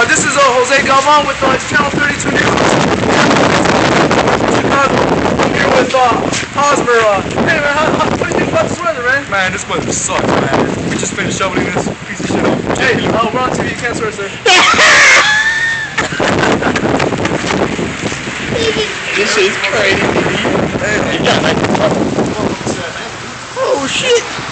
This is Jose Galvan with Channel 32 News. I'm here with Hosmer. Hey man, what do you think about this weather, man? Man, this weather sucks, man. We just finished shoveling this piece of shit off. Hey, we're on TV. You can't swear, sir. This shit's crazy. Hey, you got like, oh shit.